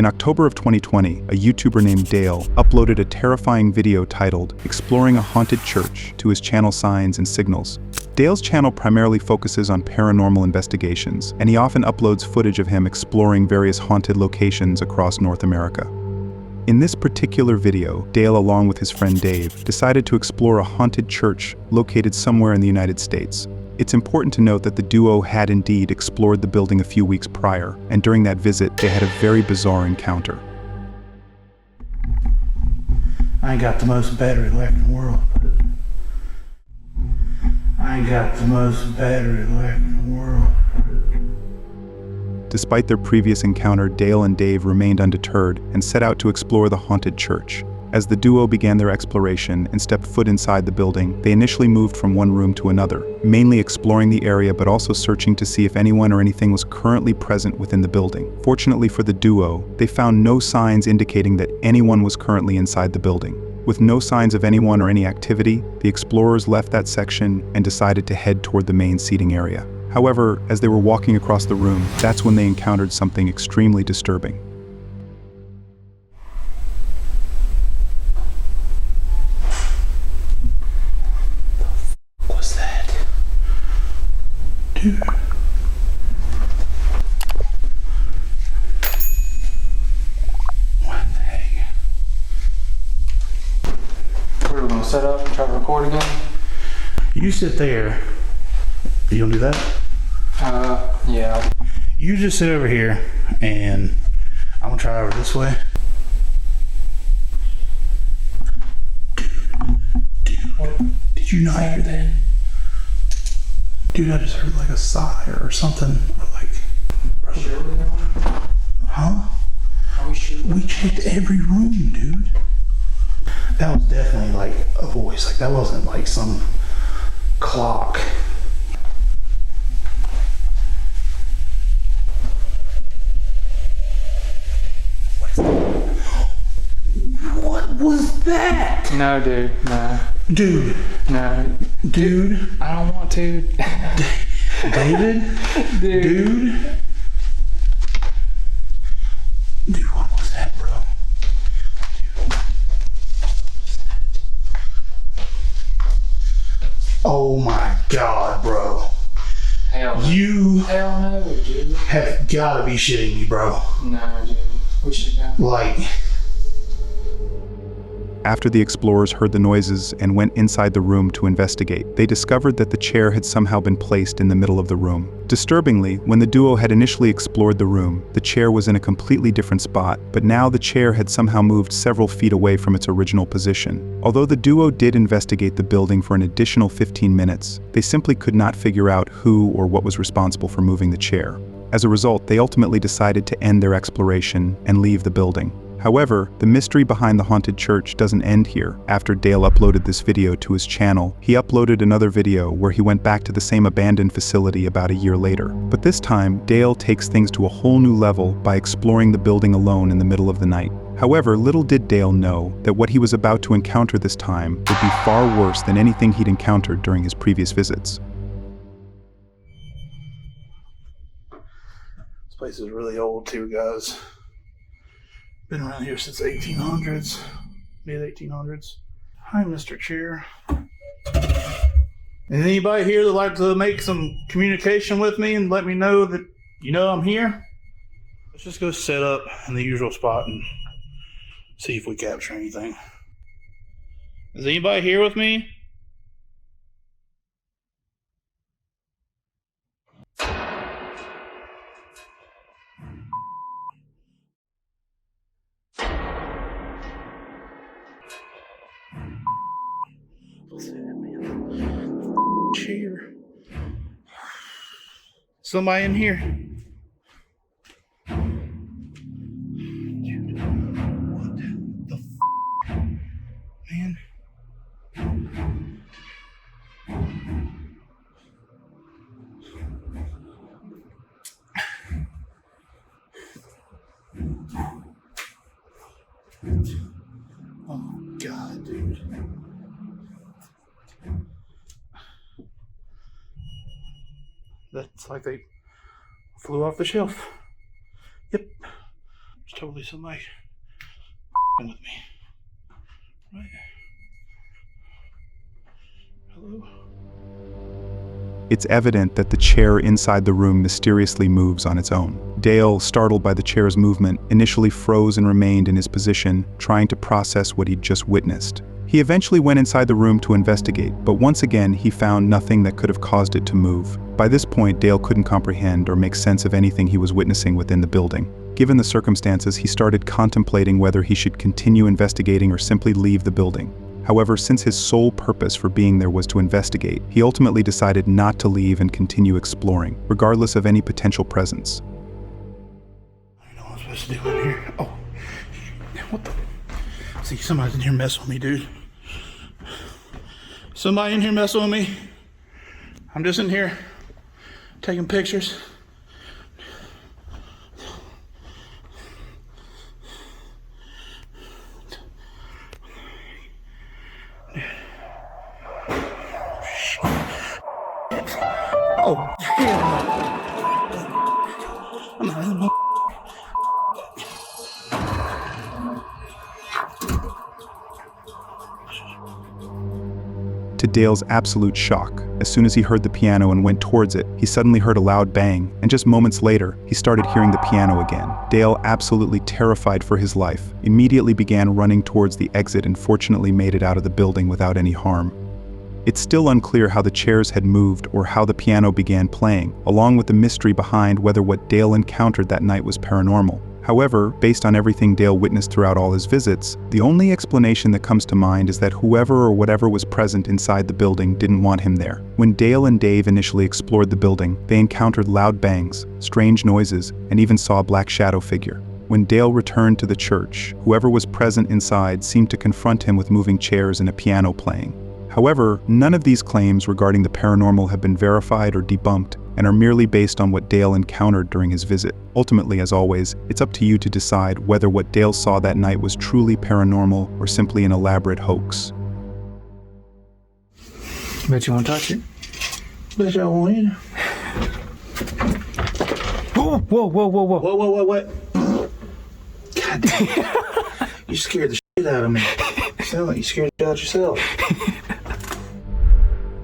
In October of 2020, a YouTuber named Dale uploaded a terrifying video titled "Exploring a Haunted Church" to his channel Signs and Signals. Dale's channel primarily focuses on paranormal investigations, and he often uploads footage of him exploring various haunted locations across North America. In this particular video, Dale, along with his friend Dave, decided to explore a haunted church located somewhere in the United States. It's important to note that the duo had indeed explored the building a few weeks prior, and during that visit, they had a very bizarre encounter. I ain't got the most battery left in the world. I ain't got the most battery left in the world. Despite their previous encounter, Dale and Dave remained undeterred and set out to explore the haunted church. As the duo began their exploration and stepped foot inside the building, they initially moved from one room to another, mainly exploring the area but also searching to see if anyone or anything was currently present within the building. Fortunately for the duo, they found no signs indicating that anyone was currently inside the building. With no signs of anyone or any activity, the explorers left that section and decided to head toward the main seating area. However, as they were walking across the room, that's when they encountered something extremely disturbing. What was that? Dude. What the heck? We're gonna set up and try to record again. You sit there. You gonna do that? Yeah. You just sit over here and I'm gonna try over this way. Dude, did you not hear that? Dude, I just heard like a sigh or something. Or like, bro. Sure we're going? Huh? Are we sure? We checked every room, dude. That was definitely like a voice. Like that wasn't like some clock. What was that? No, dude. No. Dude. No. Dude. I don't want to. David? Dude. Dude, what was that, bro? Dude. Oh my God, bro. Hell no. You Hell no, dude. have gotta be shitting me, bro. No, dude. We should go. Like... After the explorers heard the noises and went inside the room to investigate, they discovered that the chair had somehow been placed in the middle of the room. Disturbingly, when the duo had initially explored the room, the chair was in a completely different spot, but now the chair had somehow moved several feet away from its original position. Although the duo did investigate the building for an additional 15 minutes, they simply could not figure out who or what was responsible for moving the chair. As a result, they ultimately decided to end their exploration and leave the building. However, the mystery behind the haunted church doesn't end here. After Dale uploaded this video to his channel, he uploaded another video where he went back to the same abandoned facility about a year later. But this time, Dale takes things to a whole new level by exploring the building alone in the middle of the night. However, little did Dale know that what he was about to encounter this time would be far worse than anything he'd encountered during his previous visits. This place is really old too, guys. Been around here since 1800s, mid-1800s. Hi, Mr. Chair. Is anybody here that like to make some communication with me and let me know that you know I'm here? Let's just go set up in the usual spot and see if we capture anything. Is anybody here with me? Chair. Somebody in here? Dude, what the man? Oh God, dude. That's like they flew off the shelf. Yep. It's totally somebody with me. Right? Hello? It's evident that the chair inside the room mysteriously moves on its own. Dale, startled by the chair's movement, initially froze and remained in his position, trying to process what he'd just witnessed. He eventually went inside the room to investigate, but once again he found nothing that could have caused it to move. By this point, Dale couldn't comprehend or make sense of anything he was witnessing within the building. Given the circumstances, he started contemplating whether he should continue investigating or simply leave the building. However, since his sole purpose for being there was to investigate, he ultimately decided not to leave and continue exploring, regardless of any potential presence. I don't know what I'm supposed to do in here. Oh, what the? See, somebody's in here messing with me, dude. Somebody in here messing with me. I'm just in here taking pictures. Oh, hell no. I'm not in the To Dale's absolute shock, as soon as he heard the piano and went towards it, he suddenly heard a loud bang, and just moments later, he started hearing the piano again. Dale, absolutely terrified for his life, immediately began running towards the exit and fortunately made it out of the building without any harm. It's still unclear how the chairs had moved or how the piano began playing, along with the mystery behind whether what Dale encountered that night was paranormal. However, based on everything Dale witnessed throughout all his visits, the only explanation that comes to mind is that whoever or whatever was present inside the building didn't want him there. When Dale and Dave initially explored the building, they encountered loud bangs, strange noises, and even saw a black shadow figure. When Dale returned to the church, whoever was present inside seemed to confront him with moving chairs and a piano playing. However, none of these claims regarding the paranormal have been verified or debunked and are merely based on what Dale encountered during his visit. Ultimately, as always, it's up to you to decide whether what Dale saw that night was truly paranormal or simply an elaborate hoax. Bet you want to touch it? Bet y'all want in. Whoa, whoa, whoa, whoa, whoa. Whoa, whoa, whoa, what? God damn. You scared the shit out of me. You sound like you scared the shit out yourself.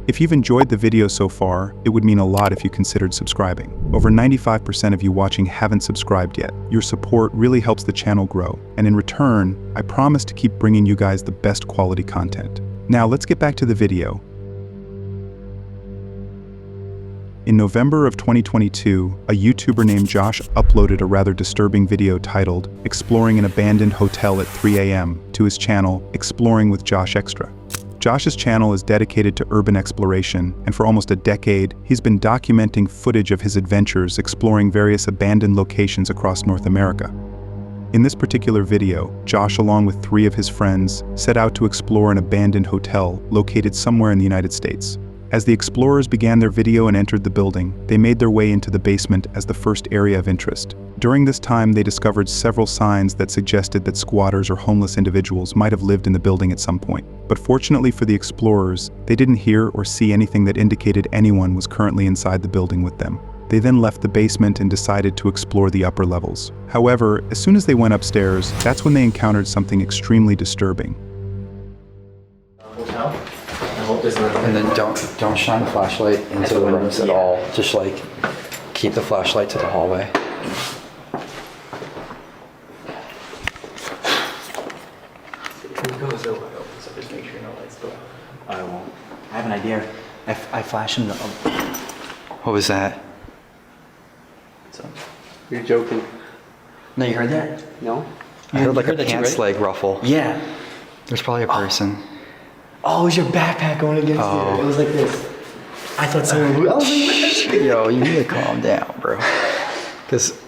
If you've enjoyed the video so far, it would mean a lot if you considered subscribing. Over 95% of you watching haven't subscribed yet. Your support really helps the channel grow, and in return, I promise to keep bringing you guys the best quality content. Now let's get back to the video. In November of 2022, a YouTuber named Josh uploaded a rather disturbing video titled "Exploring an Abandoned Hotel at 3 a.m." to his channel, Exploring with Josh Extra. Josh's channel is dedicated to urban exploration, and for almost a decade, he's been documenting footage of his adventures exploring various abandoned locations across North America. In this particular video, Josh, along with 3 of his friends, set out to explore an abandoned hotel located somewhere in the United States. As the explorers began their video and entered the building, they made their way into the basement as the first area of interest. During this time, they discovered several signs that suggested that squatters or homeless individuals might have lived in the building at some point. But fortunately for the explorers, they didn't hear or see anything that indicated anyone was currently inside the building with them. They then left the basement and decided to explore the upper levels. However, as soon as they went upstairs, that's when they encountered something extremely disturbing. And then don't shine the flashlight into the rooms at all. Just like keep the flashlight to the hallway. Just make sure no lights go. I won't. I have an idea. I flash him the. What was that? So, You're joking. no, you heard that? No? I heard like a that too, pants right? leg ruffle. Yeah. There's probably a person. Oh, it was your backpack going against you. It was like this. I thought someone. I was like, Yo, you need to calm down, bro. Because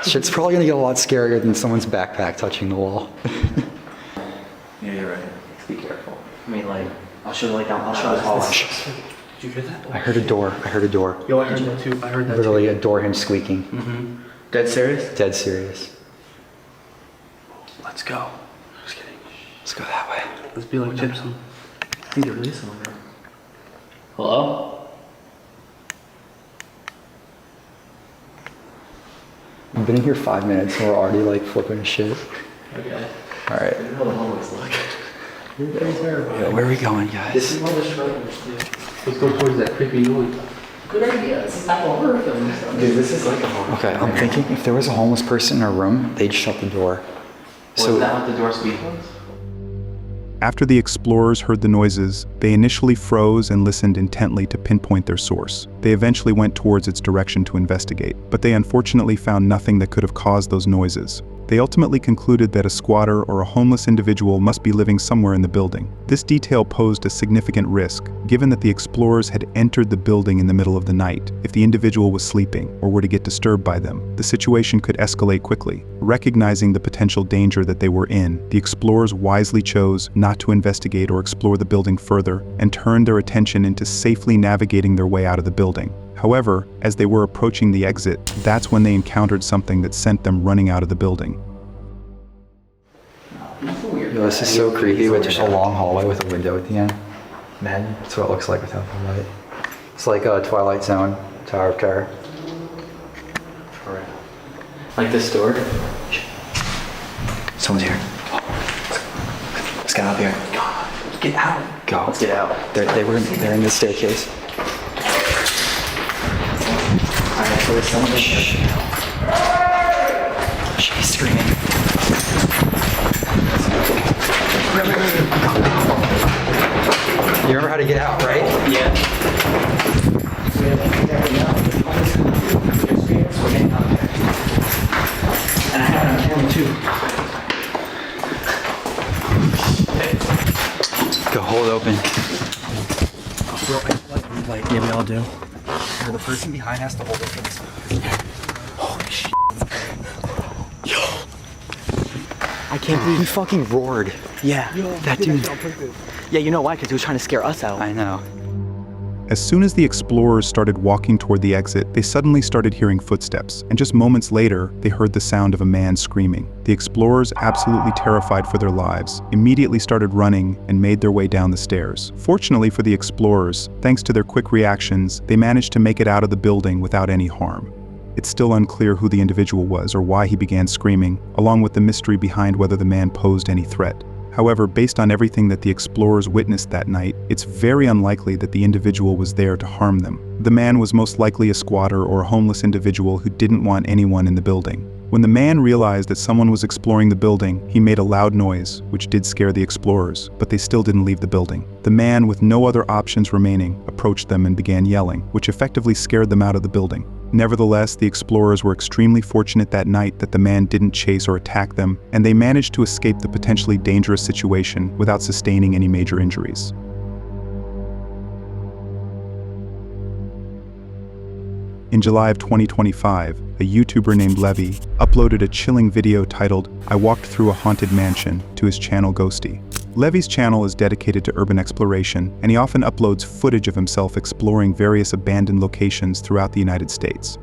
shit's probably gonna get a lot scarier than someone's backpack touching the wall. yeah, you're right. Be careful. I mean, like, I'll show the light down. I'll show the hallway. Did you hear that? I heard a door. Yo, I heard that too. I heard that Literally a door hinge squeaking. Mm-hmm. Dead serious? Dead serious. Let's go. Just kidding. Let's go that way. Let's be like Gypsum. I think there really is someone there. Hello? I've been here 5 minutes and we're already like flipping shit. Okay. All right. How the homeless look. You're very terrible. Yeah, where are we going, guys? This is where the strugglers do. Let's go towards that creepy noise. Good idea. This is not a horror film. Dude, this is like a horror Okay, film. I'm thinking if there was a homeless person in a room, they'd shut the door. Was that what the door speed was? After the explorers heard the noises, they initially froze and listened intently to pinpoint their source. They eventually went towards its direction to investigate, but they unfortunately found nothing that could have caused those noises. They ultimately concluded that a squatter or a homeless individual must be living somewhere in the building. This detail posed a significant risk, given that the explorers had entered the building in the middle of the night. If the individual was sleeping or were to get disturbed by them, the situation could escalate quickly. Recognizing the potential danger that they were in, the explorers wisely chose not to investigate or explore the building further and turned their attention into safely navigating their way out of the building. However, as they were approaching the exit, that's when they encountered something that sent them running out of the building. Yo, this is so creepy with just a long hallway with a window at the end. Man. That's what it looks like without the light. It's like a Twilight Zone, Tower of Terror. Like this door? Someone's here. Let's get out of here. Get out. Go. Let's get out. They're in the staircase. Alright, so there's someone in here. She's screaming. You remember how to get out, right? Yeah. And I have it on camera too. Go, hold it open. Yeah, we all do. Or the person behind has to hold it for this. Holy shit. Yo. I can't believe. He fucking roared. Yeah. That dude. Yeah, you know why? Because he was trying to scare us out. I know. As soon as the explorers started walking toward the exit, they suddenly started hearing footsteps, and just moments later, they heard the sound of a man screaming. The explorers, absolutely terrified for their lives, immediately started running and made their way down the stairs. Fortunately for the explorers, thanks to their quick reactions, they managed to make it out of the building without any harm. It's still unclear who the individual was or why he began screaming, along with the mystery behind whether the man posed any threat. However, based on everything that the explorers witnessed that night, it's very unlikely that the individual was there to harm them. The man was most likely a squatter or a homeless individual who didn't want anyone in the building. When the man realized that someone was exploring the building, he made a loud noise, which did scare the explorers, but they still didn't leave the building. The man, with no other options remaining, approached them and began yelling, which effectively scared them out of the building. Nevertheless, the explorers were extremely fortunate that night that the man didn't chase or attack them, and they managed to escape the potentially dangerous situation without sustaining any major injuries. In July of 2025, a YouTuber named Levy uploaded a chilling video titled, "I Walked Through a Haunted Mansion," to his channel Ghosty. Levy's channel is dedicated to urban exploration, and he often uploads footage of himself exploring various abandoned locations throughout the United States.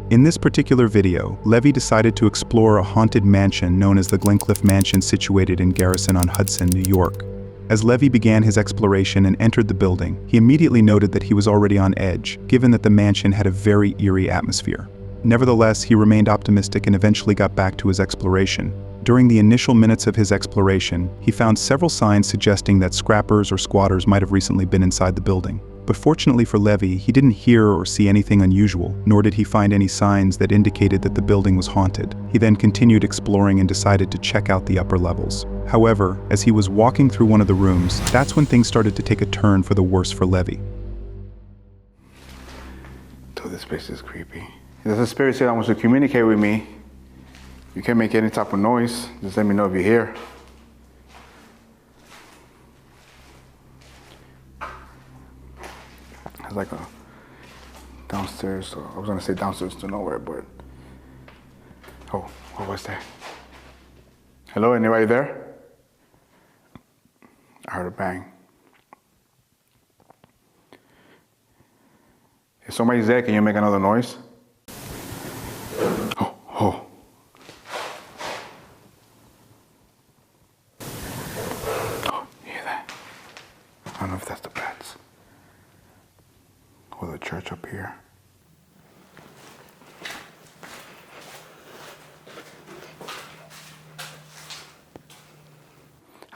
In this particular video, Levy decided to explore a haunted mansion known as the Glencliff Mansion situated in Garrison-on-Hudson, New York. As Levy began his exploration and entered the building, he immediately noted that he was already on edge, given that the mansion had a very eerie atmosphere. Nevertheless, he remained optimistic and eventually got back to his exploration. During the initial minutes of his exploration, he found several signs suggesting that scrappers or squatters might have recently been inside the building. But fortunately for Levy, he didn't hear or see anything unusual, nor did he find any signs that indicated that the building was haunted. He then continued exploring and decided to check out the upper levels. However, as he was walking through one of the rooms, that's when things started to take a turn for the worse for Levy. So this place is creepy. There's a spirit that wants to communicate with me. You can't make any type of noise. Just let me know if you're here. It's like a downstairs, so I was gonna say downstairs to nowhere, but oh, what was that? Hello, anybody there? I heard a bang. If somebody's there, can you make another noise? Oh. Hear that? I don't know if that's the bats. Or the church up here.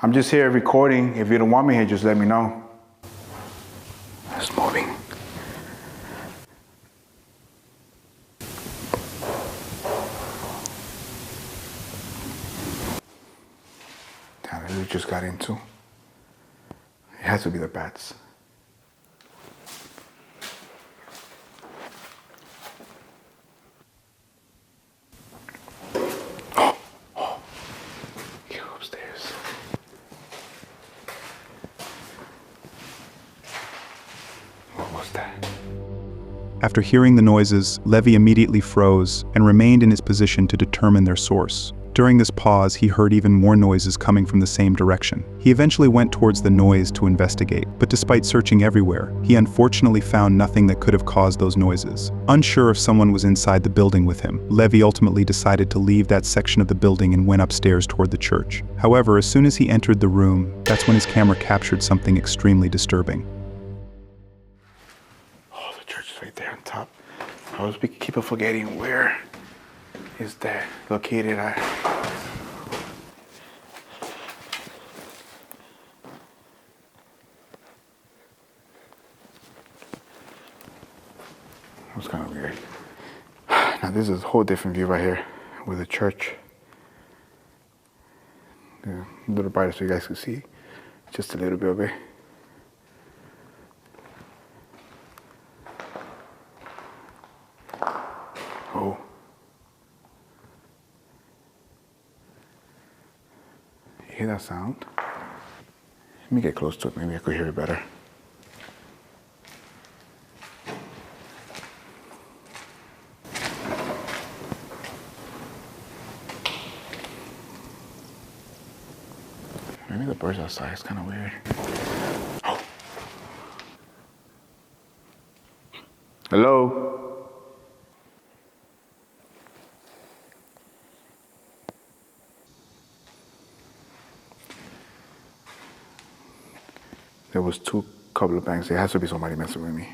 I'm just here recording. If you don't want me here, just let me know. It's moving. Damn, we just got into. It has to be the bats. After hearing the noises, Levy immediately froze and remained in his position to determine their source. During this pause, he heard even more noises coming from the same direction. He eventually went towards the noise to investigate, but despite searching everywhere, he unfortunately found nothing that could have caused those noises. Unsure if someone was inside the building with him, Levy ultimately decided to leave that section of the building and went upstairs toward the church. However, as soon as he entered the room, that's when his camera captured something extremely disturbing. Right there on top. I was keep forgetting where is that located at. That was kind of weird. Now this is a whole different view right here with the church. A little brighter so you guys can see just a little bit of it. Oh. You hear that sound? Let me get close to it, maybe I could hear it better. Maybe the birds outside, it's kind of weird. Oh. Hello? There was couple of bangs. There has to be somebody messing with me.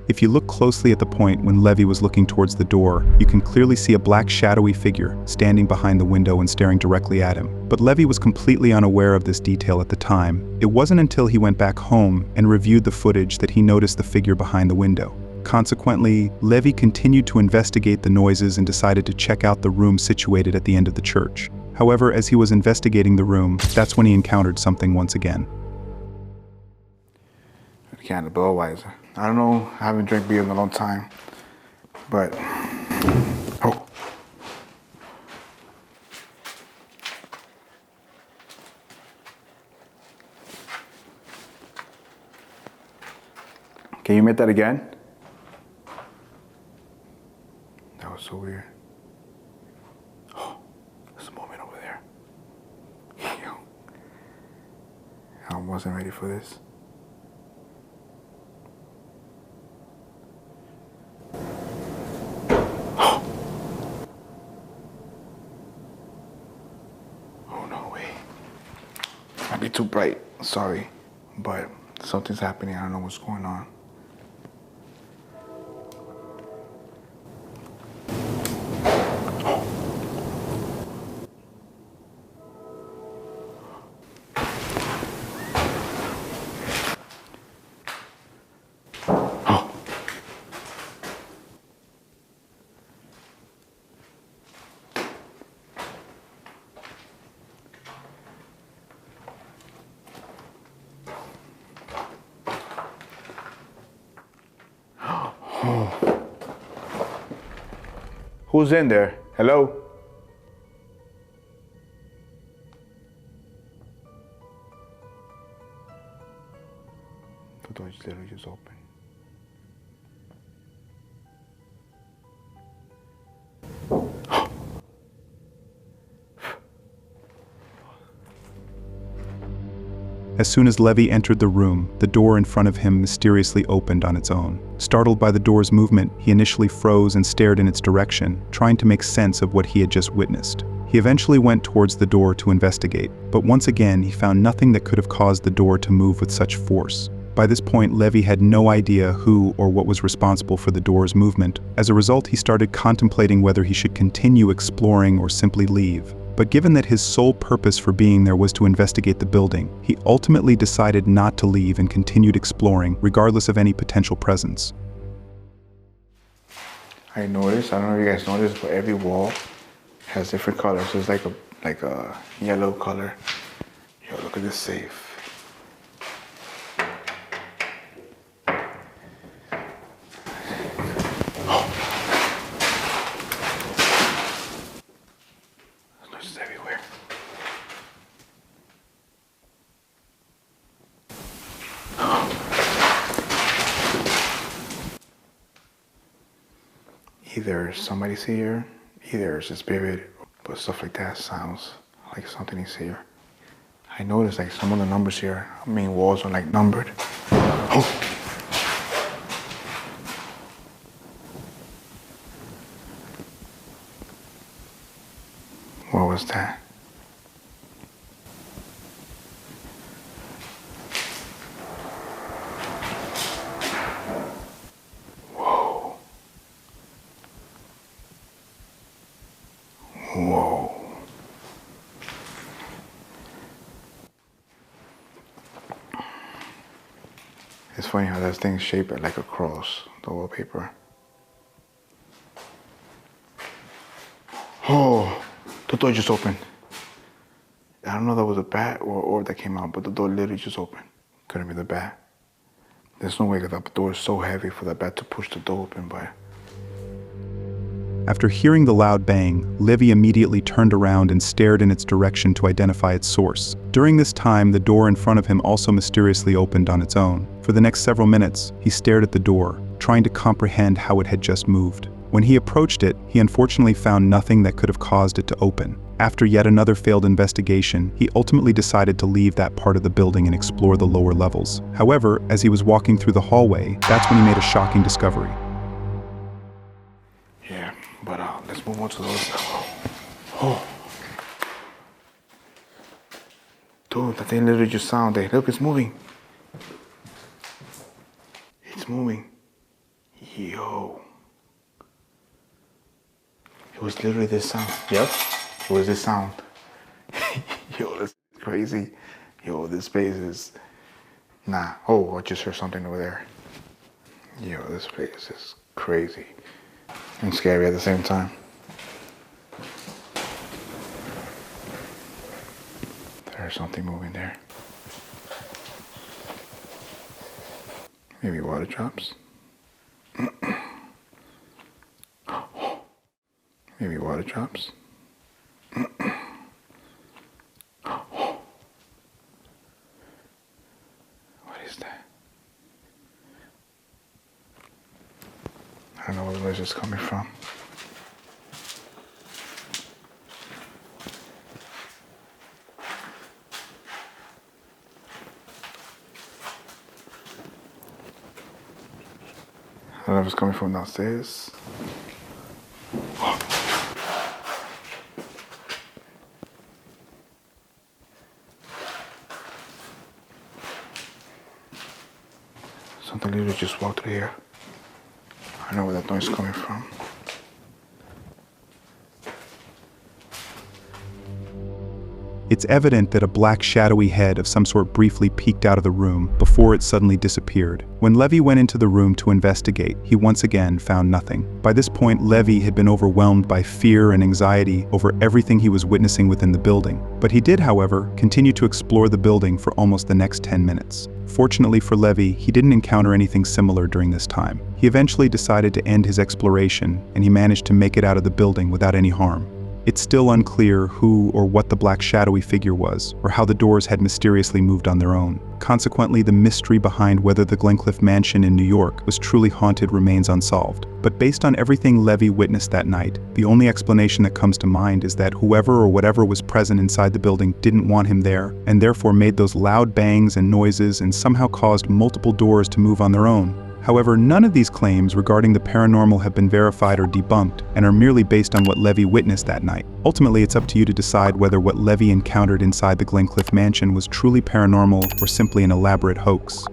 If you look closely at the point when Levy was looking towards the door, you can clearly see a black shadowy figure standing behind the window and staring directly at him. But Levy was completely unaware of this detail at the time. It wasn't until he went back home and reviewed the footage that he noticed the figure behind the window. Consequently, Levy continued to investigate the noises and decided to check out the room situated at the end of the church. However, as he was investigating the room, that's when he encountered something once again. Can of Budweiser. I don't know, I haven't drank beer in a long time, but, oh. Can you make that again? That was so weird. Oh, there's a moment over there. I wasn't ready for this. Might be too bright, sorry, but something's happening. I don't know what's going on. Who's in there? Hello? The door is literally just open. As soon as Levy entered the room, the door in front of him mysteriously opened on its own. Startled by the door's movement, he initially froze and stared in its direction, trying to make sense of what he had just witnessed. He eventually went towards the door to investigate, but once again he found nothing that could have caused the door to move with such force. By this point, Levy had no idea who or what was responsible for the door's movement. As a result, he started contemplating whether he should continue exploring or simply leave. But given that his sole purpose for being there was to investigate the building, he ultimately decided not to leave and continued exploring, regardless of any potential presence. I noticed, I don't know if you guys noticed, but every wall has different colors. So it's like a yellow color. Yo, look at this safe. Everywhere. Either somebody's here, either it's a spirit, but stuff like that sounds like something is here. I noticed like some of the numbers here, walls are like numbered. Oh. What was that? Whoa. Whoa. It's funny how that thing's shaped like a cross, the wallpaper. Oh. The door just opened. I don't know if that was a bat or that came out, but the door literally just opened. Couldn't be the bat. There's no way that the door is so heavy for the bat to push the door open, but... After hearing the loud bang, Livy immediately turned around and stared in its direction to identify its source. During this time, the door in front of him also mysteriously opened on its own. For the next several minutes, he stared at the door, trying to comprehend how it had just moved. When he approached it, he unfortunately found nothing that could have caused it to open. After yet another failed investigation, he ultimately decided to leave that part of the building and explore the lower levels. However, as he was walking through the hallway, that's when he made a shocking discovery. Yeah, but let's move on to those. Oh. Dude, that thing literally just sounded. Look, it's moving. It's moving. Yo. It was literally this sound. Yep. It was this sound. Yo, that's crazy. Yo, this place is... Nah. Oh, I just heard something over there. Yo, this place is crazy. And scary at the same time. There's something moving there. Maybe water drops. Maybe water drops. What is that? I don't know where the noise is coming from. I don't know if it's coming from downstairs. Something literally just walked through here. I know where that noise is coming from. It's evident that a black shadowy head of some sort briefly peeked out of the room before it suddenly disappeared. When Levy went into the room to investigate, he once again found nothing. By this point, Levy had been overwhelmed by fear and anxiety over everything he was witnessing within the building. But he did, however, continue to explore the building for almost the next 10 minutes. Fortunately for Levy, he didn't encounter anything similar during this time. He eventually decided to end his exploration, and he managed to make it out of the building without any harm. It's still unclear who or what the black shadowy figure was, or how the doors had mysteriously moved on their own. Consequently, the mystery behind whether the Glencliff mansion in New York was truly haunted remains unsolved. But based on everything Levy witnessed that night, the only explanation that comes to mind is that whoever or whatever was present inside the building didn't want him there, and therefore made those loud bangs and noises and somehow caused multiple doors to move on their own. However, none of these claims regarding the paranormal have been verified or debunked and are merely based on what Levy witnessed that night. Ultimately, it's up to you to decide whether what Levy encountered inside the Glencliff mansion was truly paranormal or simply an elaborate hoax.